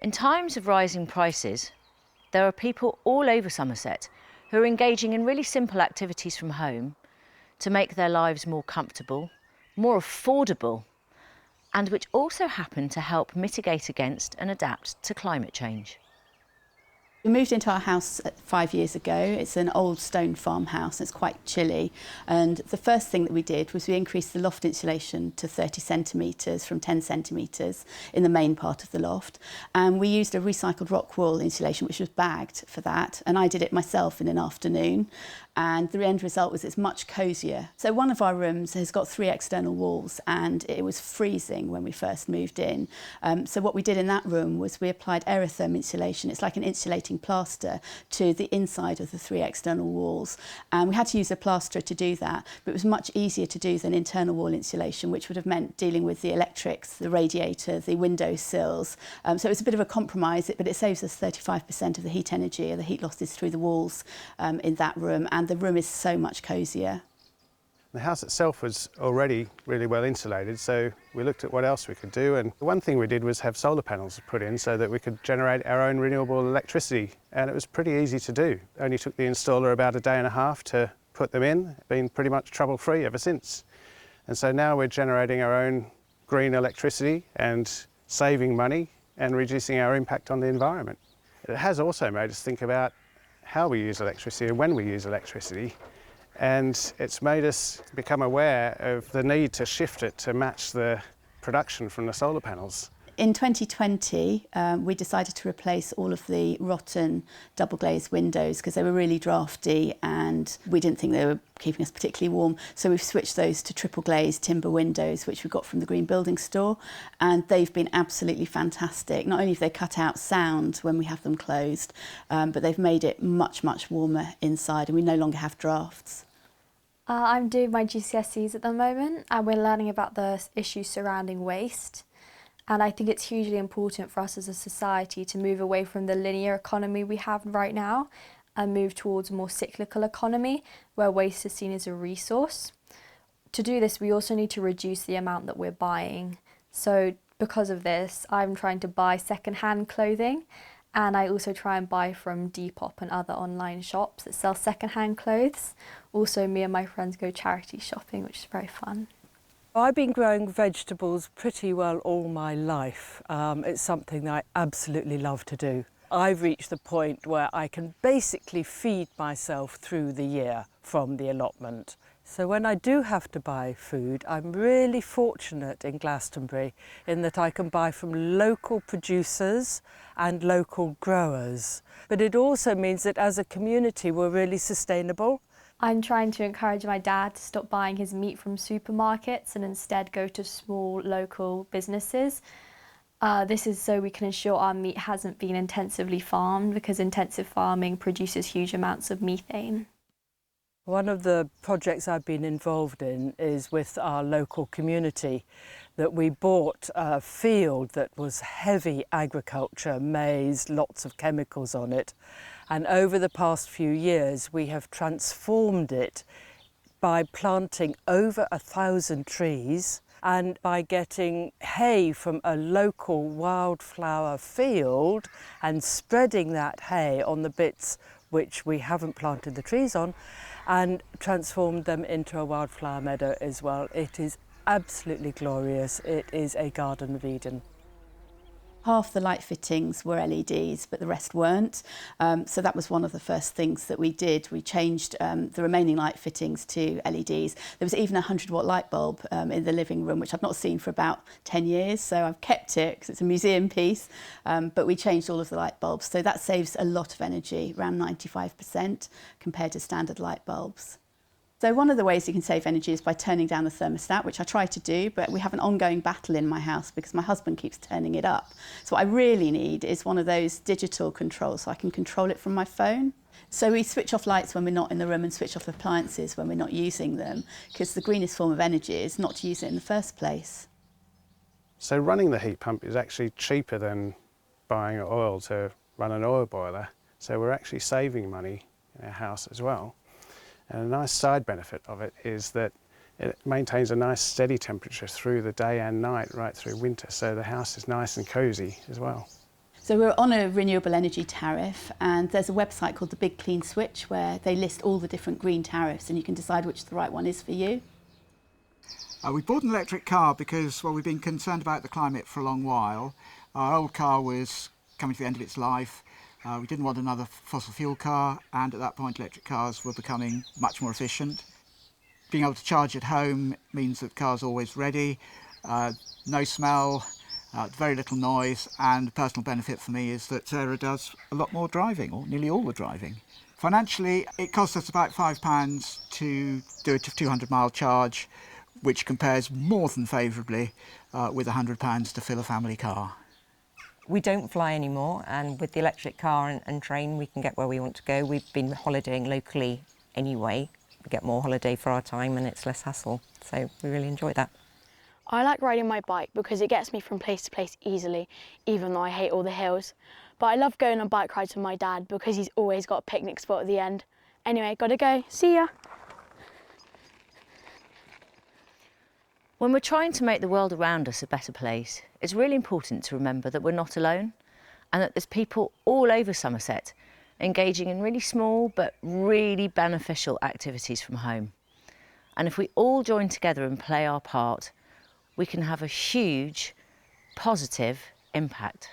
In times of rising prices, there are people all over Somerset who are engaging in really simple activities from home to make their lives more comfortable, more affordable, and which also happen to help mitigate against and adapt to climate change. We moved into our house 5 years ago. It's an old stone farmhouse. It's quite chilly. And the first thing that we did was we increased the loft insulation to 30 centimetres from 10 centimetres in the main part of the loft. And we used a recycled rock wool insulation, which was bagged for that. And I did it myself in an afternoon. And the end result was it's much cosier. So one of our rooms has got 3 external walls and it was freezing when we first moved in. So what we did in that room was we applied aerotherm insulation. It's like an insulating plaster to the inside of the 3 external walls. And we had to use a plasterer to do that, but it was much easier to do than internal wall insulation, which would have meant dealing with the electrics, the radiator, the window sills. So it was a bit of a compromise, but it saves us 35% of the heat energy or the heat losses through the walls in that room. And the room is so much cosier. The house itself was already really well insulated, so we looked at what else we could do, and one thing we did was have solar panels put in so that we could generate our own renewable electricity, and it was pretty easy to do. It only took the installer about a day and a half to put them in, been pretty much trouble-free ever since. And so now we're generating our own green electricity and saving money and reducing our impact on the environment. It has also made us think about how we use electricity and when we use electricity, and it's made us become aware of the need to shift it to match the production from the solar panels. In 2020, we decided to replace all of the rotten double glazed windows because they were really drafty and we didn't think they were keeping us particularly warm. So we've switched those to triple glazed timber windows, which we got from the Green Building Store, and they've been absolutely fantastic. Not only have they cut out sound when we have them closed, but they've made it much, much warmer inside, and we no longer have drafts. I'm doing my GCSEs at the moment, and we're learning about the issues surrounding waste. And I think it's hugely important for us as a society to move away from the linear economy we have right now and move towards a more cyclical economy where waste is seen as a resource. To do this, we also need to reduce the amount that we're buying. So because of this, I'm trying to buy second-hand clothing, and I also try and buy from Depop and other online shops that sell second-hand clothes. Also, me and my friends go charity shopping, which is very fun. I've been growing vegetables pretty well all my life. It's something that I absolutely love to do. I've reached the point where I can basically feed myself through the year from the allotment. So when I do have to buy food, I'm really fortunate in Glastonbury in that I can buy from local producers and local growers. But it also means that as a community, we're really sustainable. I'm trying to encourage my dad to stop buying his meat from supermarkets and instead go to small local businesses. This is so we can ensure our meat hasn't been intensively farmed, because intensive farming produces huge amounts of methane. One of the projects I've been involved in is with our local community, that we bought a field that was heavy agriculture, maize, lots of chemicals on it. And over the past few years, we have transformed it by planting over 1,000 trees and by getting hay from a local wildflower field and spreading that hay on the bits which we haven't planted the trees on, and transformed them into a wildflower meadow as well. It is absolutely glorious. It is a Garden of Eden. Half the light fittings were LEDs, but the rest weren't. So that was one of the first things that we did. We changed the remaining light fittings to LEDs. There was even a 100-watt light bulb in the living room, which I've not seen for about 10 years. So I've kept it because it's a museum piece. But we changed all of the light bulbs. So that saves a lot of energy, around 95% compared to standard light bulbs. So one of the ways you can save energy is by turning down the thermostat, which I try to do, but we have an ongoing battle in my house because my husband keeps turning it up. So what I really need is one of those digital controls so I can control it from my phone. So we switch off lights when we're not in the room and switch off appliances when we're not using them, because the greenest form of energy is not to use it in the first place. So running the heat pump is actually cheaper than buying oil to run an oil boiler. So we're actually saving money in our house as well. And a nice side benefit of it is that it maintains a nice steady temperature through the day and night, right through winter, so the house is nice and cosy as well. So we're on a renewable energy tariff, and there's a website called the Big Clean Switch where they list all the different green tariffs and you can decide which the right one is for you. We bought an electric car because, well, we've been concerned about the climate for a long while. Our old car was coming to the end of its life. We didn't want another fossil fuel car, and at that point electric cars were becoming much more efficient. Being able to charge at home means that the car's always ready, no smell, very little noise, and the personal benefit for me is that Sarah does a lot more driving, or nearly all the driving. Financially, it costs us about £5 to do a 200-mile charge, which compares more than favourably with £100 to fill a family car. We don't fly anymore, and with the electric car and train we can get where we want to go. We've been holidaying locally anyway. We get more holiday for our time and it's less hassle, so we really enjoy that. I like riding my bike because it gets me from place to place easily, even though I hate all the hills. But I love going on bike rides with my dad because he's always got a picnic spot at the end. Anyway, gotta go. See ya. When we're trying to make the world around us a better place, it's really important to remember that we're not alone and that there's people all over Somerset engaging in really small but really beneficial activities from home. And if we all join together and play our part, we can have a huge, positive impact.